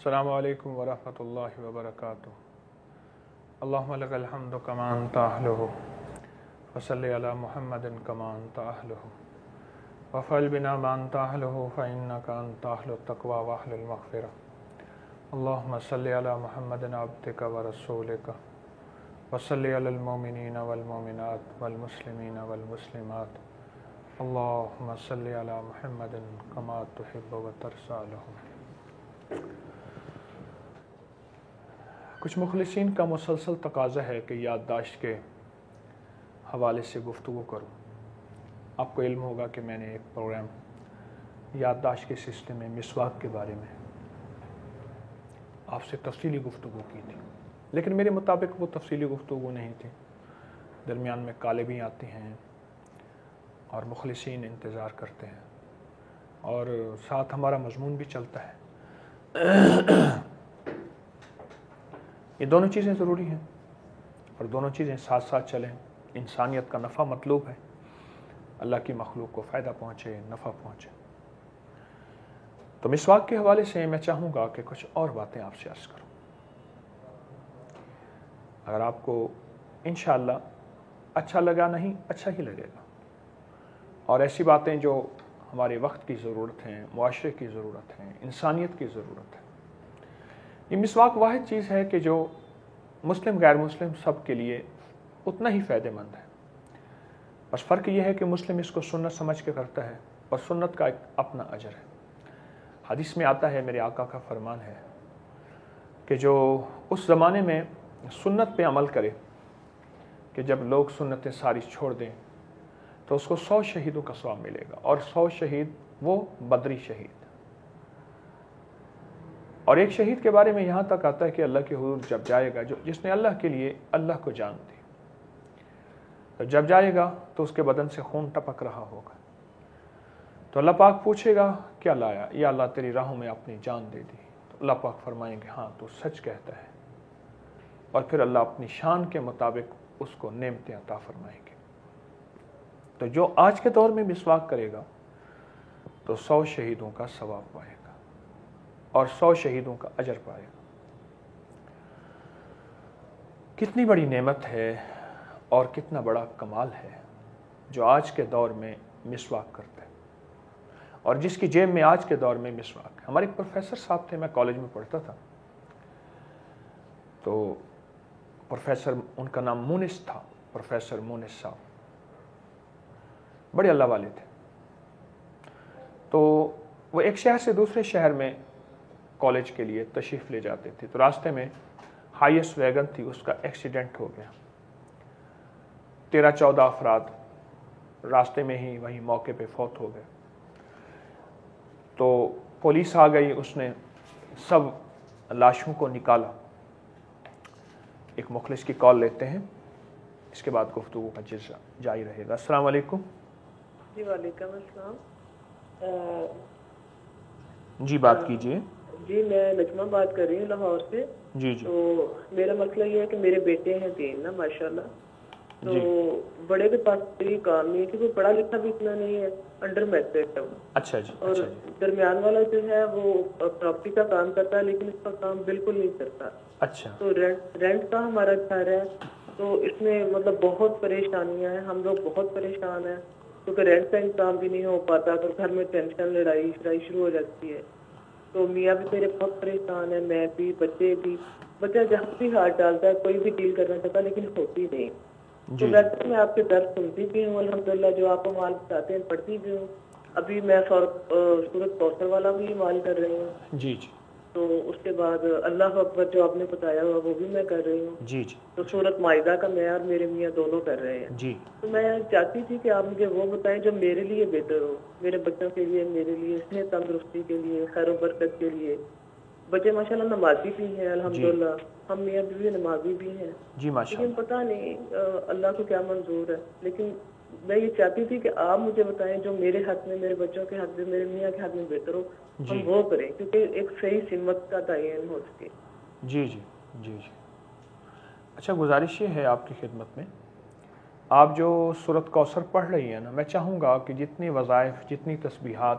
السلام علیکم ورحمۃ اللہ وبرکاتہ۔ اللہم لک الحمد کما انت اہلہ وصلی علی محمد کما انت اہلہ وفعل بنا ما انت اہلہ فانک انت اہل التقوی واہل المغفرہ۔ اللہم صلی علی محمد عبدک ورسولک وصلی علی المؤمنین والمؤمنات والمسلمین والمسلمات۔ اللہم صلی علی محمد کما تحب وترضی لہم۔ کچھ مخلصین کا مسلسل تقاضا ہے کہ یادداشت کے حوالے سے گفتگو کروں۔ آپ کو علم ہوگا کہ میں نے ایک پروگرام یادداشت کے سلسلے میں مسواک کے بارے میں آپ سے تفصیلی گفتگو کی تھی، لیکن میرے مطابق وہ تفصیلی گفتگو نہیں تھی۔ درمیان میں کالیں بھی آتی ہیں اور مخلصین انتظار کرتے ہیں اور ساتھ ہمارا مضمون بھی چلتا ہے۔ یہ دونوں چیزیں ضروری ہیں اور دونوں چیزیں ساتھ ساتھ چلیں۔ انسانیت کا نفع مطلوب ہے، اللہ کی مخلوق کو فائدہ پہنچے، نفع پہنچے۔ تو مسواک کے حوالے سے میں چاہوں گا کہ کچھ اور باتیں آپ سے عرض کروں۔ اگر آپ کو انشاءاللہ اچھا لگا، نہیں اچھا ہی لگے گا، اور ایسی باتیں جو ہمارے وقت کی ضرورت ہیں، معاشرے کی ضرورت ہیں، انسانیت کی ضرورت ہے۔ یہ مسواک واحد چیز ہے کہ جو مسلم غیر مسلم سب کے لیے اتنا ہی فائدہ مند ہے۔ بس فرق یہ ہے کہ مسلم اس کو سنت سمجھ کے کرتا ہے اور سنت کا ایک اپنا اجر ہے۔ حدیث میں آتا ہے، میرے آقا کا فرمان ہے کہ جو اس زمانے میں سنت پہ عمل کرے کہ جب لوگ سنتیں ساری چھوڑ دیں تو اس کو 100 شہیدوں کا ثواب ملے گا، اور 100 شہید وہ بدری شہید۔ اور ایک شہید کے بارے میں یہاں تک آتا ہے کہ اللہ کے حضور جب جائے گا، جس نے اللہ کے لیے اللہ کو جان دی، تو جب جائے گا تو اس کے بدن سے خون ٹپک رہا ہوگا، تو اللہ پاک پوچھے گا کیا لایا؟ یا اللہ تیری راہوں میں اپنی جان دے دی۔ تو اللہ پاک فرمائیں گے ہاں تو سچ کہتا ہے، اور پھر اللہ اپنی شان کے مطابق اس کو نعمتیں عطا فرمائیں گے۔ تو جو آج کے دور میں مسواک کرے گا تو 100 شہیدوں کا ثواب پائے گا اور 100 شہیدوں کا اجر پائے گا۔ کتنی بڑی نعمت ہے اور کتنا بڑا کمال ہے جو آج کے دور میں مسواک کرتا ہے اور جس کی جیب میں آج کے دور میں مسواک ہے۔ ہمارے ایک پروفیسر صاحب تھے، میں کالج میں پڑھتا تھا، تو پروفیسر، ان کا نام مونس تھا، پروفیسر مونس صاحب، بڑے اللہ والے تھے۔ تو وہ ایک شہر سے دوسرے شہر میں کالج کے لیے تشریف لے جاتے تھے، تو راستے میں ہائیسٹ ویگن تھی، اس کا ایکسیڈنٹ ہو گیا۔ 13-14 افراد راستے میں ہی وہیں موقع پہ فوت ہو گئے۔ تو پولیس آ گئی، اس نے سب لاشوں کو نکالا۔ ایک مخلص کی کال لیتے ہیں، اس کے بعد گفتگو کا جلسہ جاری رہے گا۔ السلام علیکم۔ جی وعلیکم السلام۔ جی بات کیجیے۔ جی میں نجمہ بات کر رہی ہوں لاہور سے۔ جی تو میرا مسئلہ یہ ہے کہ میرے بیٹے ہیں 3 نا ماشاءاللہ، تو بڑے کے پاس کوئی کام نہیں ہے کہ وہ پڑھا لکھا بھی اتنا نہیں ہے، انڈر میٹرک ہے وہ۔ اچھا جی۔ اور درمیان والا جو ہے وہ پراپرٹی کا کام کرتا ہے، لیکن اس کا کام بالکل نہیں کرتا۔ اچھا۔ تو رینٹ کا ہمارا گھر ہے، تو اس میں مطلب بہت پریشانیاں ہیں، ہم لوگ بہت پریشان ہیں کیونکہ رینٹ کا انتظام بھی نہیں ہو پاتا، تو گھر میں ٹینشن، لڑائی شروع ہو جاتی ہے۔ تو میاں بھی میرے بہت پریشان ہیں، میں بھی، بچے بھی۔ بچہ جہاں بھی ہاتھ ڈالتا ہے کوئی بھی ڈیل کرنا چاہتا ہے لیکن ہوتی نہیں۔ تو ویسے میں آپ کے درد سنتی بھی ہوں الحمدللہ، جو آپ مال بتاتے ہیں پڑھتی بھی ہوں۔ ابھی میں سورۃ کوثر والا بھی مال کر رہی ہوں۔ جی جی۔ تو اس کے بعد اللہ اکبر جو آپ نے بتایا ہوا وہ بھی میں کر رہی ہوں۔ جی جی۔ تو سورۃ مائدہ کا میں اور میرے میاں دونوں کر رہے ہیں۔ جی۔ تو میں چاہتی تھی کہ آپ مجھے وہ بتائیں جو میرے لیے بہتر ہو، میرے بچوں کے لیے، میرے لیے، صحت تندرستی کے لیے، خیر و برکت کے لیے۔ بچے ماشاءاللہ نمازی بھی ہیں الحمدللہ، ہم میاں بیوی نمازی بھی ہیں، جی ماشاءاللہ۔ لیکن پتہ نہیں اللہ کو کیا منظور ہے۔ لیکن میں یہ چاہتی تھی کہ آپ مجھے بتائیں جو میرے حق میں، میرے بچوں کے حق میں، میرے میاں کے حق میں بہتر ہو، ہم وہ کریں کیونکہ ایک صحیح سمت کا تعین ہو سکے۔ جی جی جی جی۔ اچھا، گزارش یہ ہے آپ کی خدمت میں، آپ جو سورۃ کوثر پڑھ رہی ہیں نا، میں چاہوں گا کہ جتنی وظائف، جتنی تسبیحات،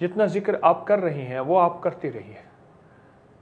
جتنا ذکر آپ کر رہی ہیں وہ آپ کرتی رہیے۔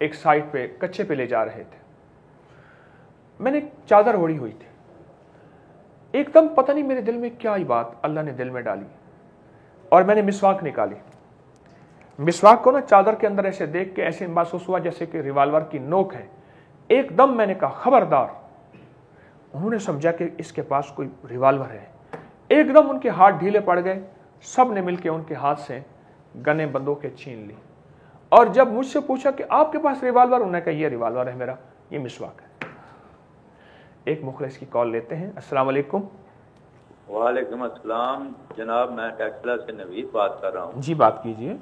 ایک سائٹ پہ کچے پہ لے جا رہے تھے. میں نے ایک چادر اوڑھی ہوئی تھی. ایک دم پتہ نہیں میرے دل میں کیا ہی بات اللہ نے دل میں ڈالی اور میں نے مسواک نکالی. مسواک کو نا چادر کے اندر ایسے دیکھ کے ایسے محسوس ہوا جیسے کہ ریوالور کی نوک ہے. ایک دم میں نے کہا خبردار. انہوں نے سمجھا کہ اس کے پاس کوئی ریوالور ہے. ایک دم ان کے ہاتھ ڈھیلے پڑ گئے. سب نے مل کے ان کے ہاتھ سے گنے بندوقیں چھین لی. اور جب مجھ سے پوچھا کہ آپ کے پاس ریوالور, انہوں نے کہا یہ ریوالور ہے میرا, یہ مسواک ہے. ایک مخلص کی کال لیتے ہیں. السلام علیکم. وعلیکم السلام جناب, میں ٹیکسلا سے نوید بات کر رہا ہوں. جی بات کیجئے.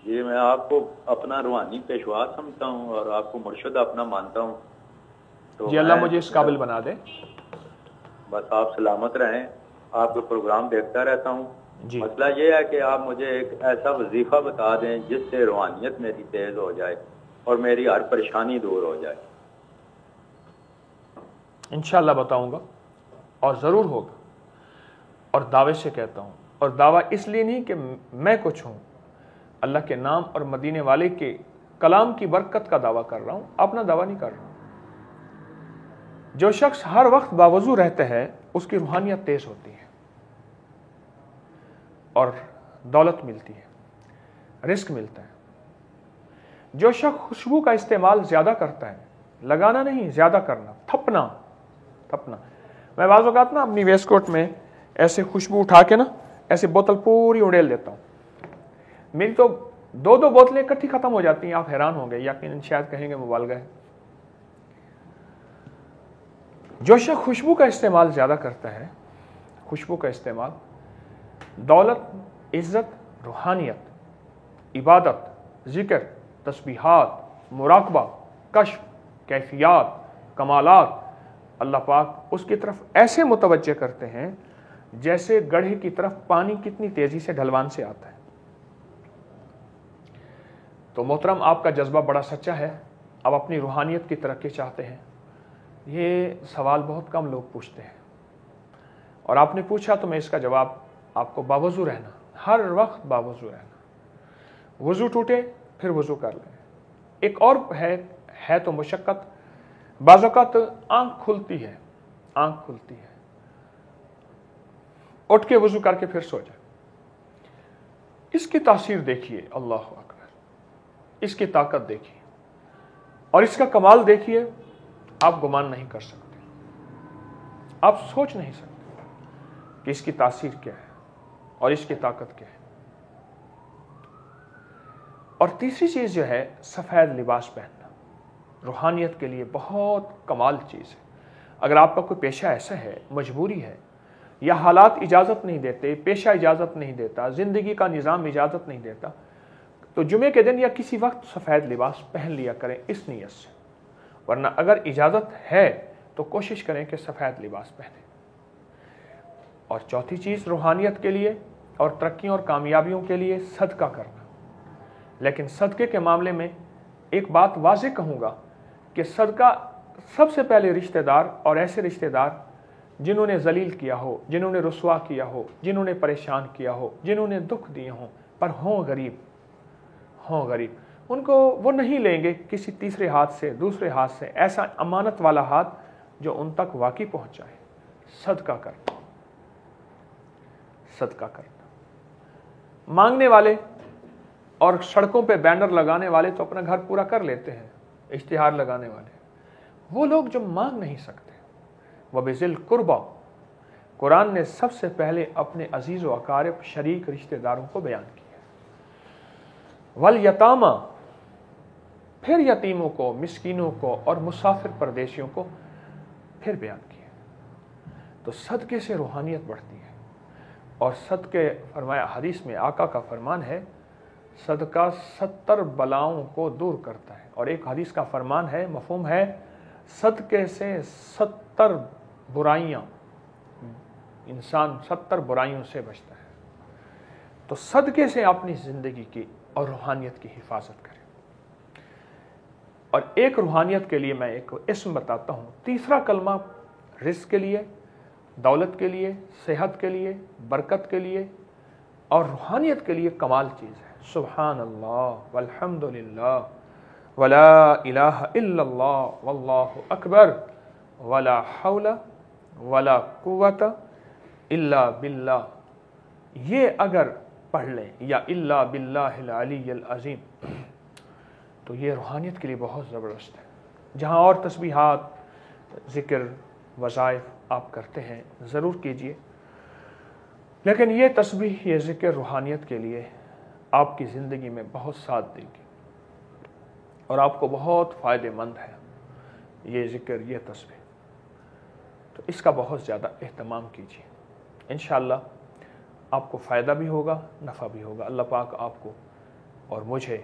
جی میں آپ کو اپنا روحانی پیشوا سمجھتا ہوں اور آپ کو مرشد اپنا مانتا ہوں. تو جی اللہ مجھے اس قابل بنا دے. بس آپ سلامت رہیں. آپ کا پروگرام دیکھتا رہتا ہوں. جی مسئلہ یہ ہے کہ آپ مجھے ایک ایسا وظیفہ بتا دیں جس سے روحانیت میری تیز ہو جائے اور میری ہر پریشانی دور ہو جائے. انشاءاللہ بتاؤں گا اور ضرور ہوگا, اور دعوے سے کہتا ہوں. اور دعویٰ اس لیے نہیں کہ میں کچھ ہوں, اللہ کے نام اور مدینے والے کے کلام کی برکت کا دعویٰ کر رہا ہوں, اپنا دعویٰ نہیں کر رہا ہوں. جو شخص ہر وقت باوضو رہتا ہے اس کی روحانیت تیز ہوتی ہے اور دولت ملتی ہے, رزق ملتا ہے. جو شخص خوشبو کا استعمال زیادہ کرتا ہے, لگانا نہیں زیادہ کرنا, تھپنا. میں بعض اوقات نا اپنی ویسٹ کوٹ میں ایسے خوشبو اٹھا کے نا ایسے بوتل پوری اڑیل دیتا ہوں. میری تو 2 بوتلیں اکٹھی ختم ہو جاتی ہیں. آپ حیران ہوں گے, یقیناً شاید کہیں گے مبالغہ ہے. جو شخص خوشبو کا استعمال زیادہ کرتا ہے, خوشبو کا استعمال, دولت, عزت, روحانیت, عبادت, ذکر, تسبیحات, مراقبہ, کشف, کیفیات, کمالات, اللہ پاک اس کی طرف ایسے متوجہ کرتے ہیں جیسے گڑھے کی طرف پانی کتنی تیزی سے ڈھلوان سے آتا ہے. تو محترم آپ کا جذبہ بڑا سچا ہے, آپ اپنی روحانیت کی ترقی چاہتے ہیں. یہ سوال بہت کم لوگ پوچھتے ہیں اور آپ نے پوچھا تو میں اس کا جواب آپ کو باوضو رہنا, ہر وقت باوضو رہنا. وضو ٹوٹے پھر وضو کر لیں. ایک اور ہے تو مشقت. بعض اوقات آنکھ کھلتی ہے, اٹھ کے وضو کر کے پھر سو جائے. اس کی تاثیر دیکھیے, اللہ اکبر, اس کی طاقت دیکھیے اور اس کا کمال دیکھیے. آپ گمان نہیں کر سکتے, آپ سوچ نہیں سکتے کہ اس کی تاثیر کیا ہے اور اس کی طاقت کیا ہے. اور تیسری چیز جو ہے سفید لباس پہننا, روحانیت کے لیے بہت کمال چیز ہے. اگر آپ کا کوئی پیشہ ایسا ہے, مجبوری ہے, یا حالات اجازت نہیں دیتے, پیشہ اجازت نہیں دیتا, زندگی کا نظام اجازت نہیں دیتا, تو جمعے کے دن یا کسی وقت سفید لباس پہن لیا کریں اس نیت سے. ورنہ اگر اجازت ہے تو کوشش کریں کہ سفید لباس پہنیں. اور چوتھی چیز روحانیت کے لیے اور ترقیوں اور کامیابیوں کے لیے صدقہ کرنا. لیکن صدقے کے معاملے میں ایک بات واضح کہوں گا کہ صدقہ سب سے پہلے رشتہ دار, اور ایسے رشتہ دار جنہوں نے ذلیل کیا ہو, جنہوں نے رسوا کیا ہو, جنہوں نے پریشان کیا ہو, جنہوں نے دکھ دیے ہوں, پر ہوں غریب, ان کو وہ نہیں لیں گے کسی تیسرے ہاتھ سے, دوسرے ہاتھ سے, ایسا امانت والا ہاتھ جو ان تک واقعی پہنچائے. صدقہ کرنا. مانگنے والے اور سڑکوں پہ بینر لگانے والے تو اپنا گھر پورا کر لیتے ہیں, اشتہار لگانے والے. وہ لوگ جو مانگ نہیں سکتے, وَبِذِلْ الْقُرْبَى, قرآن نے سب سے پہلے اپنے عزیز و اقارب, شریک, رشتہ داروں کو بیان کیا. وَالْيَتَامَى, پھر یتیموں کو, مسکینوں کو اور مسافر پردیسیوں کو پھر بیان کیا. تو صدقے سے روحانیت بڑھتی ہے. اور صدقے, فرمایا حدیث میں آقا کا فرمان ہے, صدقہ 70 بلاؤں کو دور کرتا ہے. اور ایک حدیث کا فرمان ہے, مفہوم ہے, صدقے سے 70 برائیاں, انسان 70 برائیوں سے بچتا ہے. تو صدقے سے اپنی زندگی کی اور روحانیت کی حفاظت کریں. اور ایک روحانیت کے لیے میں ایک اسم بتاتا ہوں. تیسرا کلمہ رزق کے لیے, دولت کے لیے, صحت کے لیے, برکت کے لیے اور روحانیت کے لیے کمال چیز ہے. سبحان اللہ والحمد للہ ولا الہ الا اللہ واللہ اکبر ولا حول ولا قوت الا باللہ، یہ اگر پڑھ لیں، یا الا باللہ العلی العظیم، تو یہ روحانیت کے لیے بہت زبردست ہے۔ جہاں اور تسبیحات، ذکر، وظائف آپ کرتے ہیں ضرور کیجئے، لیکن یہ تسبیح، یہ ذکر روحانیت کے لیے آپ کی زندگی میں بہت ساتھ دے گی اور آپ کو بہت فائدہ مند ہے یہ ذکر، یہ تسبیح۔ تو اس کا بہت زیادہ اہتمام کیجیے، انشاءاللہ آپ کو فائدہ بھی ہوگا، نفع بھی ہوگا۔ اللہ پاک آپ کو اور مجھے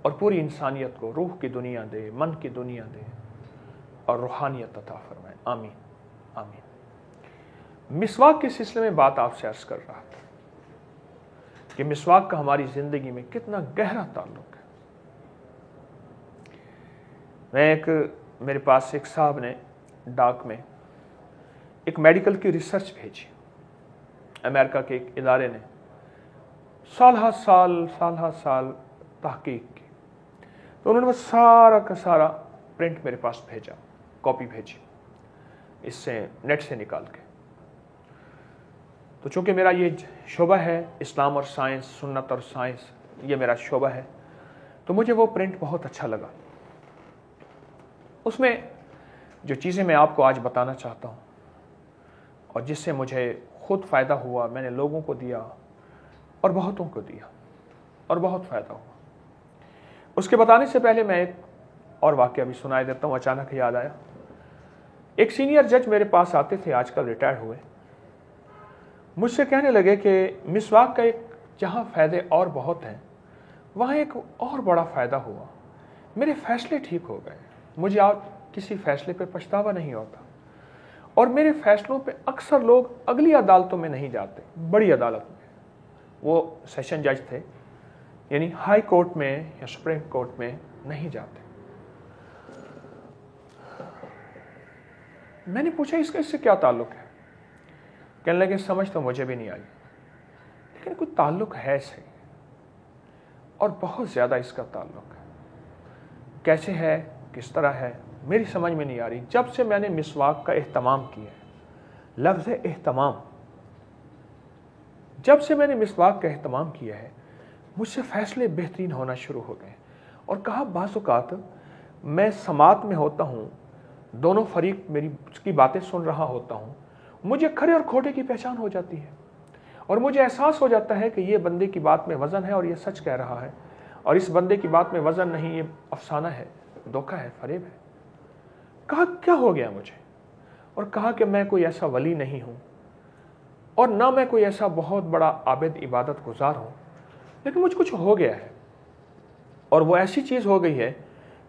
اور پوری انسانیت کو روح کی دنیا دے، من کی دنیا دے اور روحانیت عطا فرمائے، آمین آمین۔ مسواک کے سلسلے میں بات آپ سے عرض کر رہا تھا کہ مسواک کا ہماری زندگی میں کتنا گہرا تعلق ہے۔ میرے پاس ایک صاحب نے ڈاک میں ایک میڈیکل کی ریسرچ بھیجی، امریکہ کے ایک ادارے نے سالہ سال تحقیق کی، تو انہوں نے بس سارا کا سارا پرنٹ میرے پاس بھیجا، کاپی بھیجی اس سے نیٹ سے نکال کے۔ تو چونکہ میرا یہ شعبہ ہے اسلام اور سائنس، سنت اور سائنس، یہ میرا شعبہ ہے، تو مجھے وہ پرنٹ بہت اچھا لگا۔ اس میں جو چیزیں میں آپ کو آج بتانا چاہتا ہوں اور جس سے مجھے خود فائدہ ہوا، میں نے لوگوں کو دیا اور بہتوں کو دیا اور بہت فائدہ ہوا۔ اس کے بتانے سے پہلے میں ایک اور واقعہ بھی سنائی دیتا ہوں، اچانک یاد آیا۔ ایک سینئر جج میرے پاس آتے تھے، آج کل ریٹائر ہوئے، مجھ سے کہنے لگے کہ مسواک کا ایک جہاں فائدے اور بہت ہیں، وہاں ایک اور بڑا فائدہ ہوا، میرے فیصلے ٹھیک ہو گئے، مجھے آج کسی فیصلے پہ پچھتاوا نہیں ہوتا، اور میرے فیصلوں پہ اکثر لوگ اگلی عدالتوں میں نہیں جاتے، بڑی عدالت میں، وہ سیشن جج تھے، یعنی ہائی کورٹ میں یا سپریم کورٹ میں نہیں جاتے۔ میں نے پوچھا اس سے کیا تعلق ہے؟ کہنے لگے سمجھ تو مجھے بھی نہیں آئی، لیکن کوئی تعلق ہے صحیح، اور بہت زیادہ اس کا تعلق ہے۔ کیسے ہے، کس طرح ہے، میری سمجھ میں نہیں آ رہی۔ جب سے میں نے مسواک کا اہتمام کیا ہے، لفظ اہتمام، جب سے میں نے مسواک کا اہتمام کیا ہے، مجھ سے فیصلے بہترین ہونا شروع ہو گئے، اور کہا بعض اوقات میں سماعت میں ہوتا ہوں، دونوں فریق میری اس کی باتیں سن رہا ہوتا ہوں، مجھے کھرے اور کھوٹے کی پہچان ہو جاتی ہے، اور مجھے احساس ہو جاتا ہے کہ یہ بندے کی بات میں وزن ہے اور یہ سچ کہہ رہا ہے، اور اس بندے کی بات میں وزن نہیں، یہ افسانہ ہے، دھوکہ ہے، فریب ہے۔ کہا کیا ہو گیا مجھے؟ اور کہا کہ میں کوئی ایسا ولی نہیں ہوں، اور نہ میں کوئی ایسا بہت بڑا عابد عبادت گزار ہوں، لیکن مجھ کچھ ہو گیا ہے، اور وہ ایسی چیز ہو گئی ہے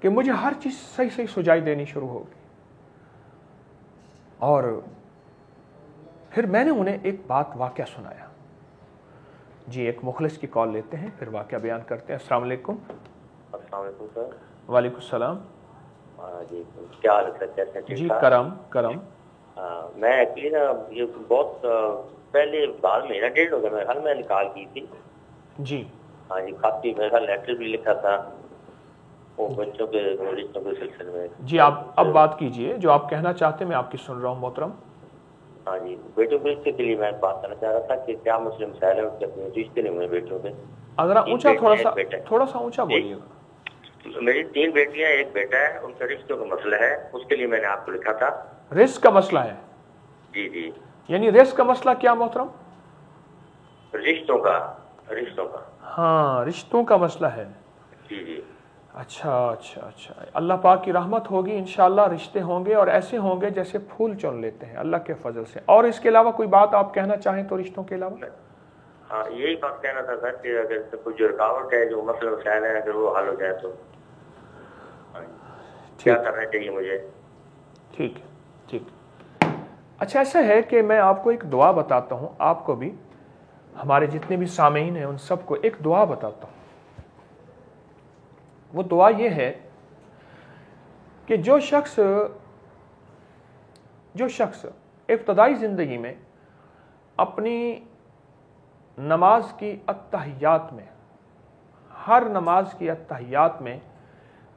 کہ مجھے ہر چیز صحیح سجائی دینی شروع ہو گئی۔ اور پھر میں نے انہیں ایک واقعہ سنایا۔ جی ایک مخلص کی کال لیتے ہیں، پھر واقعہ بیان کرتے ہیں۔ السلام علیکم۔ السلام علیکم سر۔ وعلیکم السلام۔ جی کیا حال ہے سر؟ جی کرم۔ میں ایکچولی نا یہ بہت پہلے بعد مہینہ ڈیڑھ ہو گیا میرے خیال میں نکال کی تھی۔ جی ہاں جی، کافی میرے خیال لیٹر بھی لکھا تھا وہ بچوں کے رشتوں کے سلسلے میں۔ جی آپ اب بات کیجئے، جو آپ کہنا چاہتے ہیں میں آپ کی سن رہا ہوں محترم۔ ہاں جی، بیٹوں کے رشتے کے لیے میں بات کرنا چاہ رہا تھا کہ کیا مسلم مسائل ہیں اس کے اپنے رشتے نہیں ہوئے بیٹوں کے؟ ذرا اونچا، تھوڑا سا اونچا بولیے گا۔ میری 3 بیٹیاں، 1 بیٹا ہے، ان کے رشتوں کا مسئلہ ہے، اس کے لیے میں نے آپ کو لکھا تھا۔ رزق کا مسئلہ ہے؟ جی یعنی رزق کا مسئلہ کیا محترم؟ رشتوں کا۔ ہاں رشتوں کا مسئلہ ہے۔ جی اچھا، اللہ پاک کی رحمت ہوگی، انشاءاللہ رشتے ہوں گے، اور ایسے ہوں گے جیسے پھول چن لیتے ہیں اللہ کے فضل سے۔ اور اس کے علاوہ کوئی بات آپ کہنا چاہیں تو رشتوں کے علاوہ؟ ہاں یہی بات کہنا تھا سر کہ اگر کوئی جو رکاوٹ ہے، جو مسئلہ مسائل ہے، اگر وہ حل ہو جائے تو کیا کرنا چاہیے مجھے؟ ٹھیک۔ اچھا ایسا ہے کہ میں آپ کو ایک دعا بتاتا ہوں، آپ کو بھی، ہمارے جتنے بھی سامعین ہیں ان سب کو ایک دعا بتاتا ہوں۔ وہ دعا یہ ہے کہ جو شخص ابتدائی زندگی میں اپنی نماز کی اتحیات میں، ہر نماز کی اتحیات میں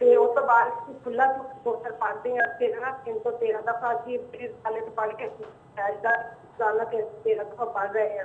ਤੇ ਉਸ ਤੋਂ ਬਾਅਦ ਖੁੱਲਾ ਕੋਸਰ ਪੜ੍ਹਦੇ ਆ, ਫਿਰ ਨਾ 313 ਦਫਾ ਜੀ ਸਾਲੇ ਤੋਂ ਪੜ੍ਹ ਕੇ ਸਜਦਾ ਸਾਲਾ ਕੇ 13 ਦਫਾ ਪੜ੍ਹ ਰਹੇ ਆ।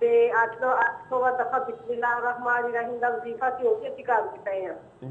ਤੇ 800 ਦਫਾ ਬਿਸਮਿਲ੍ਲਾਹ ਰਹਿਮਾਨ ਰਹੀਮ ਦਾ ਵਜ਼ੀਫਾ ਸੀ, ਉਹ ਵੀ ਅਸੀਂ ਕਰਦੇ ਪਏ ਆ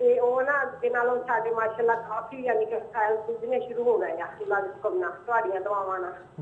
ਤੇ ਉਹ ਨਾ ਅੱਗੇ ਨਾਲੋਂ ਸਾਡੇ ਮਾਸ਼ਾਅੱਲਾ ਕਾਫੀ ਯਾਨੀ ਕਿ ਫਾਇਲ ਸੁਝਣੇ ਸ਼ੁਰੂ ਹੋ ਗਏ ਆ ਅੱਲਾਹ ਦੇ ਹੁਕਮ ਨਾਲ, ਤੁਹਾਡੀਆਂ ਦੁਆਵਾਂ ਨਾਲ।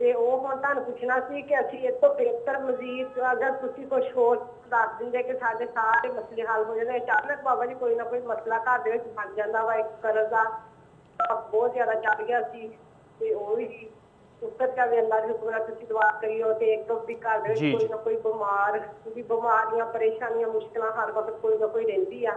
ਤੇ ਉਹ ਹੁਣ ਤੁਹਾਨੂੰ ਪੁੱਛਣਾ ਸੀ ਕਿ ਅਸੀਂ ਇਸ ਤੋਂ ਬਿਹਤਰ ਮਜ਼ੀਦ ਅਗਰ ਤੁਸੀਂ ਕੁਝ ਹੋਰ ਦੱਸ ਦਿੰਦੇ ਕਿ ਸਾਡੇ ਸਾਰੇ ਮਸਲੇ ਹੱਲ ਹੋ ਜਾਂਦੇ। ਅਚਾਨਕ ਬਾਬਾ ਜੀ ਕੋਈ ਨਾ ਕੋਈ ਮਸਲਾ ਘਰ ਦੇ ਵਿੱਚ ਬਣ ਜਾਂਦਾ ਵਾ, ਇੱਕ ਕਰਜ਼ ਦਾ ਬਹੁਤ ਜ਼ਿਆਦਾ ਚੱਲ ਗਿਆ ਸੀ ਤੇ ਉਹ ਵੀ ਉੱਤਰ ਜਾਵੇ ਅੱਲਾਹ ਦੇ ਹੁਕਮ ਨਾਲ। ਤੁਸੀਂ ਦੁਆ ਕਰਿਓ। ਤੇ ਇੱਕ ਵੀ ਘਰ ਦੇ ਵਿੱਚ ਕੋਈ ਨਾ ਕੋਈ ਬਿਮਾਰੀਆਂ, ਪਰੇਸ਼ਾਨੀਆਂ, ਮੁਸ਼ਕਲਾਂ ਹਰ ਵਕਤ ਕੋਈ ਨਾ ਕੋਈ ਰਹਿੰਦੀ ਆ।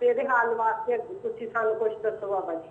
ਤੇ ਇਹਦੇ ਹੱਲ ਵਾਸਤੇ ਤੁਸੀਂ ਸਾਨੂੰ ਕੁਝ ਦੱਸੋ ਬਾਬਾ ਜੀ।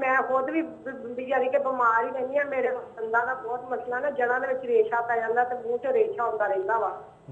ਮੈਂ ਖੁਦ ਵੀ ਯਾਨੀ ਕਿ ਬਿਮਾਰ ਹੀ ਰਹਿੰਦੀ ਆ। ਮੇਰੇ ਦੰਦਾਂ ਦਾ ਬਹੁਤ ਮਸਲਾ ਨਾ, ਜੜ੍ਹਾਂ ਦੇ ਵਿੱਚ ਰੇਸ਼ਾ ਪੈ ਜਾਂਦਾ ਤੇ ਮੂੰਹ 'ਚ ਰੇਸ਼ਾ ਹੁੰਦਾ ਰਹਿੰਦਾ ਵਾ।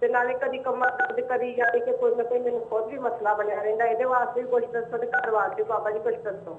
ਤੇ ਨਾਲੇ ਕਦੀ ਕਮਰ ਦਰਦ, ਕਦੀ ਯਾਨੀ ਕਿ ਕੋਈ ਨਾ ਕੋਈ ਮੈਨੂੰ ਖੁਦ ਵੀ ਮਸਲਾ ਬਣਿਆ ਰਹਿੰਦਾ। ਇਹਦੇ ਵਾਸਤੇ ਵੀ ਕੁਝ ਦੱਸੋ ਤੇ ਘਰ ਵਾਸਤੇ ਬਾਬਾ ਜੀ ਕੁਝ ਦੱਸੋ।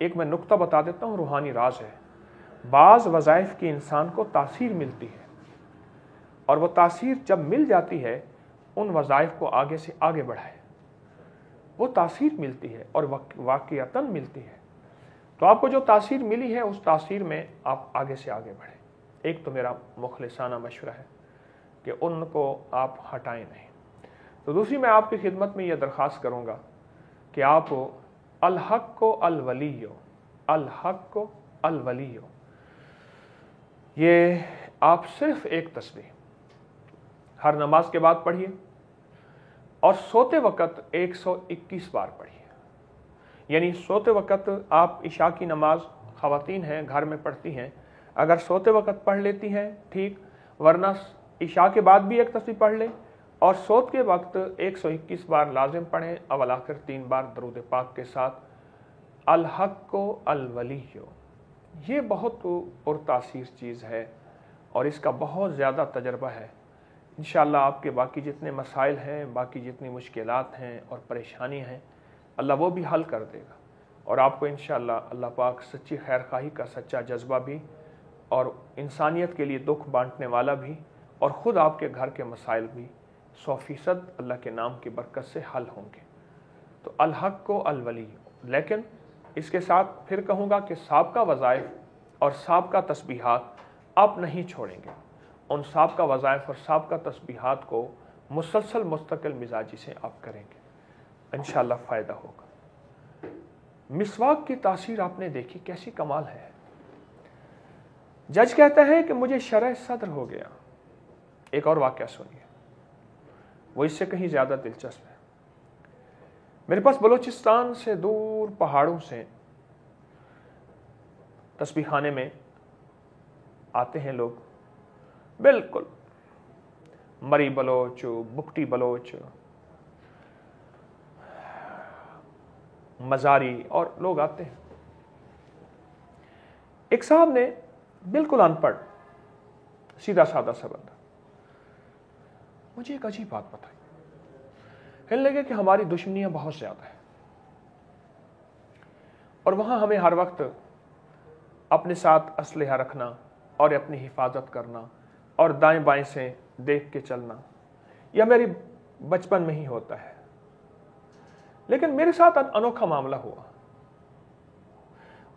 ایک میں نقطہ بتا دیتا ہوں، روحانی راز ہے۔ بعض وظائف کی انسان کو تاثیر ملتی ہے، اور وہ تاثیر جب مل جاتی ہے ان وظائف کو آگے سے آگے بڑھائے، وہ تاثیر ملتی ہے اور واقعتاً ملتی ہے۔ تو آپ کو جو تاثیر ملی ہے اس تاثیر میں آپ آگے سے آگے بڑھیں۔ ایک تو میرا مخلصانہ مشورہ ہے کہ ان کو آپ ہٹائیں نہیں۔ تو دوسری میں آپ کی خدمت میں یہ درخواست کروں گا کہ آپ الحق کو الولیو، الحق کو الولیو، یہ آپ صرف ایک تسبیح ہر نماز کے بعد پڑھیے اور سوتے وقت 121 بار پڑھیے۔ یعنی سوتے وقت آپ عشاء کی نماز خواتین ہیں گھر میں پڑھتی ہیں، اگر سوتے وقت پڑھ لیتی ہیں ٹھیک، ورنہ عشاء کے بعد بھی ایک تسبیح پڑھ لیں اور سوت کے وقت 121 بار لازم پڑھیں، اول آخر 3 بار درود پاک کے ساتھ الحق کو الولیو۔ یہ بہت پرتاثیر چیز ہے اور اس کا بہت زیادہ تجربہ ہے۔ انشاءاللہ آپ کے باقی جتنے مسائل ہیں، باقی جتنی مشکلات ہیں اور پریشانی ہیں، اللہ وہ بھی حل کر دے گا، اور آپ کو انشاءاللہ اللہ پاک سچی خیر خواہی کا سچا جذبہ بھی اور انسانیت کے لیے دکھ بانٹنے والا بھی اور خود آپ کے گھر کے مسائل بھی 100% اللہ کے نام کی برکت سے حل ہوں گے۔ تو الحق کو الولی، لیکن اس کے ساتھ پھر کہوں گا کہ سابقہ وظائف اور سابقہ تسبیحات آپ نہیں چھوڑیں گے، ان سابقہ وظائف اور سابقہ تسبیحات کو مسلسل مستقل مزاجی سے آپ کریں گے، انشاءاللہ فائدہ ہوگا۔ مسواک کی تاثیر آپ نے دیکھی کیسی کمال ہے۔ جج کہتا ہے کہ مجھے شرح صدر ہو گیا۔ ایک اور واقعہ سنیے، وہ اس سے کہیں زیادہ دلچسپ ہے۔ میرے پاس بلوچستان سے دور پہاڑوں سے تسبیح خانے میں آتے ہیں لوگ، بالکل مری بلوچ، بکٹی بلوچ، مزاری اور لوگ آتے ہیں۔ ایک صاحب نے بالکل ان پڑھ، سیدھا سادہ سا بندہ، مجھے ایک عجیب بات بتائی۔ کہنے لگے کہ ہماری دشمنیاں بہت زیادہ ہیں اور وہاں ہمیں ہر وقت اپنے ساتھ اسلحہ رکھنا اور اپنی حفاظت کرنا اور دائیں بائیں سے دیکھ کے چلنا، یہ میری بچپن میں ہی ہوتا ہے۔ لیکن میرے ساتھ انوکھا معاملہ ہوا،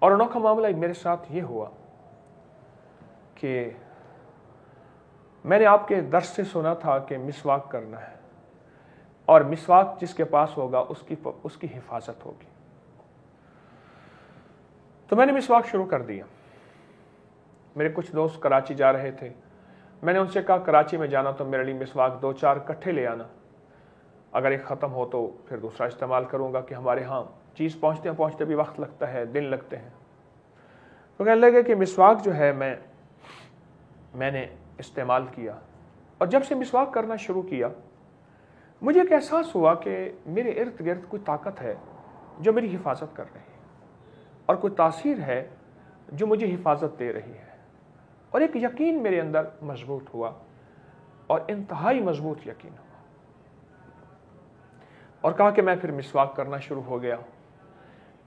اور انوکھا معاملہ میرے ساتھ یہ ہوا کہ میں نے آپ کے درس سے سنا تھا کہ مسواک کرنا ہے، اور مسواک جس کے پاس ہوگا اس کی حفاظت ہوگی۔ تو میں نے مسواک شروع کر دیا۔ میرے کچھ دوست کراچی جا رہے تھے، میں نے ان سے کہا کراچی میں جانا تو میرے لیے مسواک 2-4 کٹھے لے آنا، اگر ایک ختم ہو تو پھر دوسرا استعمال کروں گا، کہ ہمارے ہاں چیز پہنچتے بھی وقت لگتا ہے، دن لگتے ہیں۔ تو کہنے لگے کہ مسواک جو ہے میں نے استعمال کیا، اور جب سے مسواک کرنا شروع کیا مجھے ایک احساس ہوا کہ میرے ارد گرد کوئی طاقت ہے جو میری حفاظت کر رہی ہے، اور کوئی تاثیر ہے جو مجھے حفاظت دے رہی ہے، اور ایک یقین میرے اندر مضبوط ہوا، اور انتہائی مضبوط یقین ہوا، اور کہا کہ میں پھر مسواک کرنا شروع ہو گیا۔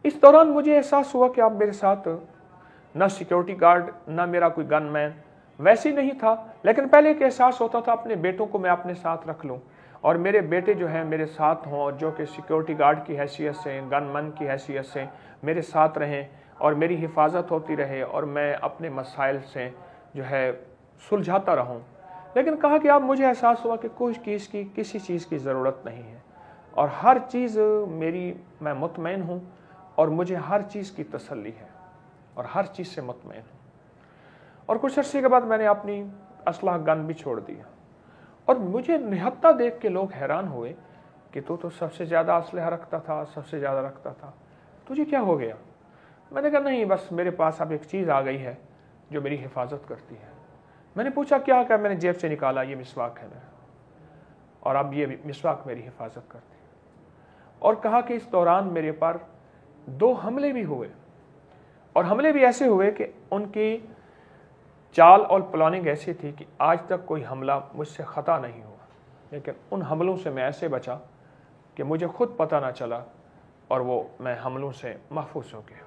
اس دوران مجھے احساس ہوا کہ اب میرے ساتھ نہ سیکیورٹی گارڈ، نہ میرا کوئی گن مین، ویسے نہیں تھا، لیکن پہلے ایک احساس ہوتا تھا اپنے بیٹوں کو میں اپنے ساتھ رکھ لوں، اور میرے بیٹے جو ہیں میرے ساتھ ہوں، اور جو کہ سیکیورٹی گارڈ کی حیثیت سے، گن مین کی حیثیت سے میرے ساتھ رہیں، اور میری حفاظت ہوتی رہے، اور میں اپنے مسائل سے جو ہے سلجھاتا رہوں۔ لیکن کہا کہ اب مجھے احساس ہوا کہ کسی چیز کی ضرورت نہیں ہے، اور ہر چیز میں مطمئن ہوں، اور مجھے ہر چیز کی تسلی ہے، اور ہر چیز سے مطمئن ہوں۔ اور کچھ عرصے کے بعد میں نے اپنی اسلحہ گن بھی چھوڑ دیا، اور مجھے نہتہ دیکھ کے لوگ حیران ہوئے کہ تو سب سے زیادہ اسلحہ رکھتا تھا، تجھے کیا ہو گیا؟ میں نے کہا نہیں، بس میرے پاس اب ایک چیز آ گئی ہے جو میری حفاظت کرتی ہے۔ میں نے پوچھا کیا؟ کہ میں نے جیب سے نکالا، یہ مسواک ہے میرا، اور اب یہ مسواک میری حفاظت کرتی ہے۔ اور کہا کہ اس دوران میرے پر 2 حملے بھی ہوئے، اور حملے بھی ایسے ہوئے کہ ان کی چال اور پلاننگ ایسی تھی کہ آج تک کوئی حملہ مجھ سے خطا نہیں ہوا، لیکن ان حملوں سے میں ایسے بچا کہ مجھے خود پتہ نہ چلا، اور میں حملوں سے محفوظ ہو گیا۔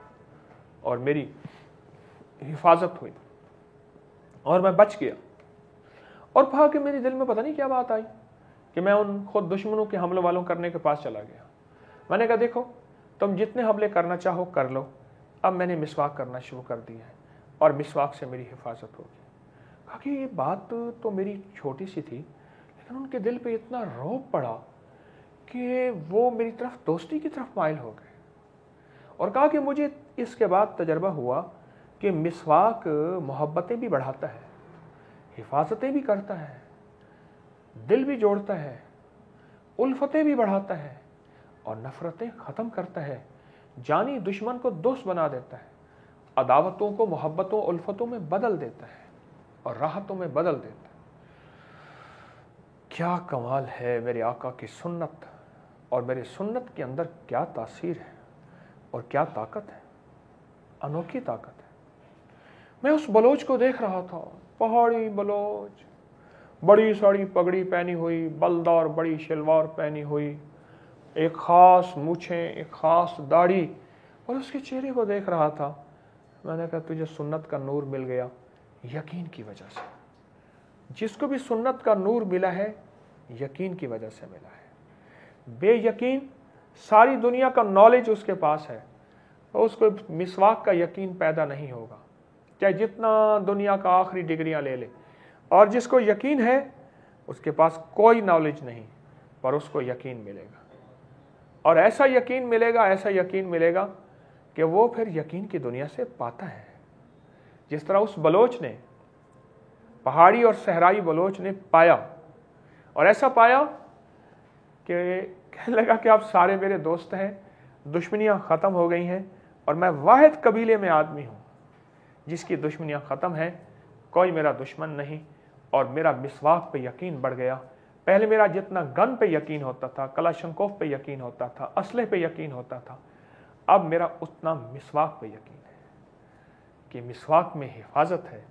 اور میری حفاظت ہوئی اور میں بچ گیا. اور پھا کہ میرے دل میں پتہ نہیں کیا بات آئی کہ میں ان خود دشمنوں کے حملے والوں کرنے کے پاس چلا گیا. میں نے کہا دیکھو تم جتنے حملے کرنا چاہو کر لو, اب میں نے مسواک کرنا شروع کر دی ہے اور مسواک سے میری حفاظت ہوگی. کہا کہ یہ بات تو میری چھوٹی سی تھی, لیکن ان کے دل پہ اتنا رعب پڑا کہ وہ میری طرف دوستی کی طرف مائل ہو گئے. اور کہا کہ مجھے اس کے بعد تجربہ ہوا کہ مسواک محبتیں بھی بڑھاتا ہے, حفاظتیں بھی کرتا ہے, دل بھی جوڑتا ہے, الفتیں بھی بڑھاتا ہے اور نفرتیں ختم کرتا ہے, جانی دشمن کو دوست بنا دیتا ہے, عداوتوں کو محبتوں الفتوں میں بدل دیتا ہے اور راحتوں میں بدل دیتا ہے. کیا کمال ہے میرے آقا کی سنت, اور میرے سنت کے اندر کیا تاثیر ہے اور کیا طاقت ہے, انوکھی طاقت ہے. میں اس بلوچ کو دیکھ رہا تھا, پہاڑی بلوچ, بڑی ساڑی پگڑی پہنی ہوئی, بلدار بڑی شلوار پہنی ہوئی, ایک خاص مونچھیں, ایک خاص داڑھی, اور اس کے چہرے کو دیکھ رہا تھا. میں نے کہا تجھے سنت کا نور مل گیا یقین کی وجہ سے. جس کو بھی سنت کا نور ملا ہے یقین کی وجہ سے ملا ہے. بے یقین ساری دنیا کا نالج اس کے پاس ہے, اس کو مسواک کا یقین پیدا نہیں ہوگا, چاہے جتنا دنیا کا آخری ڈگریاں لے لے. اور جس کو یقین ہے اس کے پاس کوئی نالج نہیں, پر اس کو یقین ملے گا, اور ایسا یقین ملے گا, ایسا یقین ملے گا کہ وہ پھر یقین کی دنیا سے پاتا ہے. جس طرح اس بلوچ نے, پہاڑی اور صحرائی بلوچ نے پایا, اور ایسا پایا کہ کہنے لگا کہ آپ سارے میرے دوست ہیں, دشمنیاں ختم ہو گئی ہیں, اور میں واحد قبیلے میں آدمی ہوں جس کی دشمنیاں ختم ہیں, کوئی میرا دشمن نہیں. اور میرا مسواک پہ یقین بڑھ گیا. پہلے میرا جتنا گن پہ یقین ہوتا تھا, کلاشنکوف پہ یقین ہوتا تھا, اسلحے پہ یقین ہوتا تھا, اب میرا اتنا مسواک پہ یقین ہے کہ مسواک میں حفاظت ہے,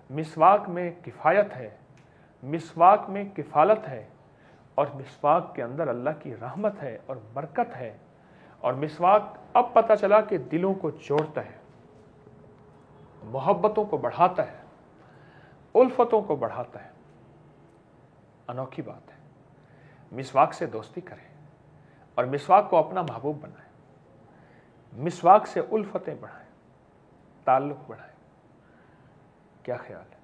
مسواک میں کفایت ہے, مسواک میں کفالت ہے, اور مسواک کے اندر اللہ کی رحمت ہے اور برکت ہے. اور مسواک اب پتہ چلا کہ دلوں کو جوڑتا ہے, محبتوں کو بڑھاتا ہے, الفتوں کو بڑھاتا ہے. انوکھی بات ہے. مسواک سے دوستی کریں اور مسواک کو اپنا محبوب بنائیں. مسواک سے الفتیں بڑھائیں, تعلق بڑھائیں. کیا خیال ہے؟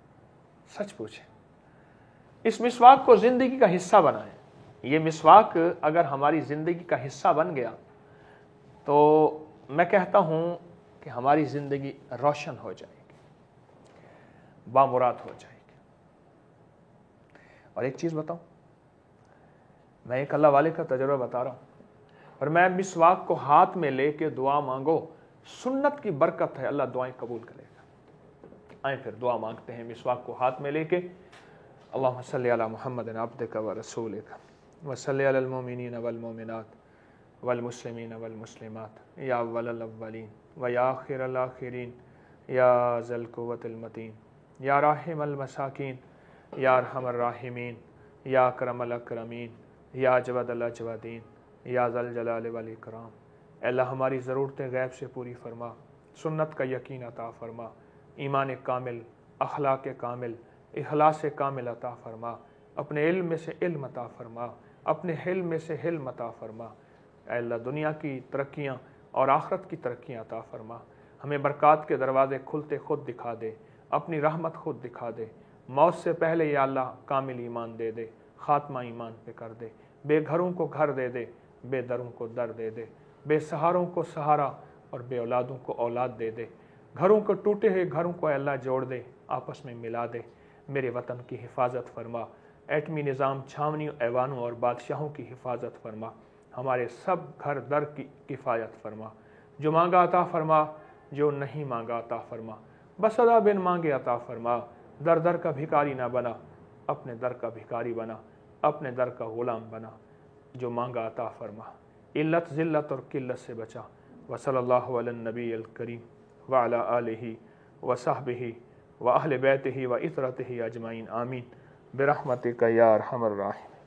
سچ پوچھیں. اس مسواک کو زندگی کا حصہ بنائیں. یہ مسواک اگر ہماری زندگی کا حصہ بن گیا تو میں کہتا ہوں کہ ہماری زندگی روشن ہو جائے گی, بامراد ہو جائے گی. اور ایک چیز بتاؤں, میں ایک اللہ والے کا تجربہ بتا رہا ہوں, اور میں مسواک کو ہاتھ میں لے کے دعا مانگو, سنت کی برکت ہے, اللہ دعائیں قبول کرے گا. آئیں پھر دعا مانگتے ہیں مسواک کو ہاتھ میں لے کے. اللہم صلی علی محمد عبدک و رسولک و صلی علی المؤمنین والمؤمنات والمسلمین والمسلمات یا اول الاولین و یا آخر الاخرین یا ذی القوۃ المتین یا راحم المساکین یا ارحم الراحمین یا اکرم الاکرمین یا اجود الاجودین یا ذی الجلال والاکرام. اے اللہ ہماری ضرورتیں غیب سے پوری فرما, سنت کا یقین عطا فرما, ایمان کامل, اخلاق کامل, اخلاص کامل عطا فرما, اپنے علم میں سے علم عطا فرما, اپنے حلم میں سے حلم عطا فرما. اے اللہ دنیا کی ترقیاں اور آخرت کی ترقیاں عطا فرما. ہمیں برکات کے دروازے کھلتے خود دکھا دے, اپنی رحمت خود دکھا دے. موت سے پہلے یا اللہ کامل ایمان دے دے, خاتمہ ایمان پہ کر دے. بے گھروں کو گھر دے دے, بے دروں کو در دے دے, بے سہاروں کو سہارا اور بے اولادوں کو اولاد دے دے. گھروں کو ٹوٹے ہوئے گھروں کو اللہ جوڑ دے, آپس میں ملا دے. میرے وطن کی حفاظت فرما, ایٹمی نظام چھاونیوں ایوانوں اور بادشاہوں کی حفاظت فرما. ہمارے سب گھر در کی کفایت فرما. جو مانگا عطا فرما, جو نہیں مانگا عطا فرما. بس ادا بن مانگے عطا فرما. در در کا بھکاری نہ بنا, اپنے در کا بھکاری بنا, اپنے در کا غلام بنا. جو مانگا عطا فرما. علت ذلت اور قلت سے بچا. وصلی اللہ علی النبی الکریم وعلی آلہ وصحبہ وأہل بیتہ وعطرتہ اجمعین. آمین برحمتک یا ارحم الراحمین.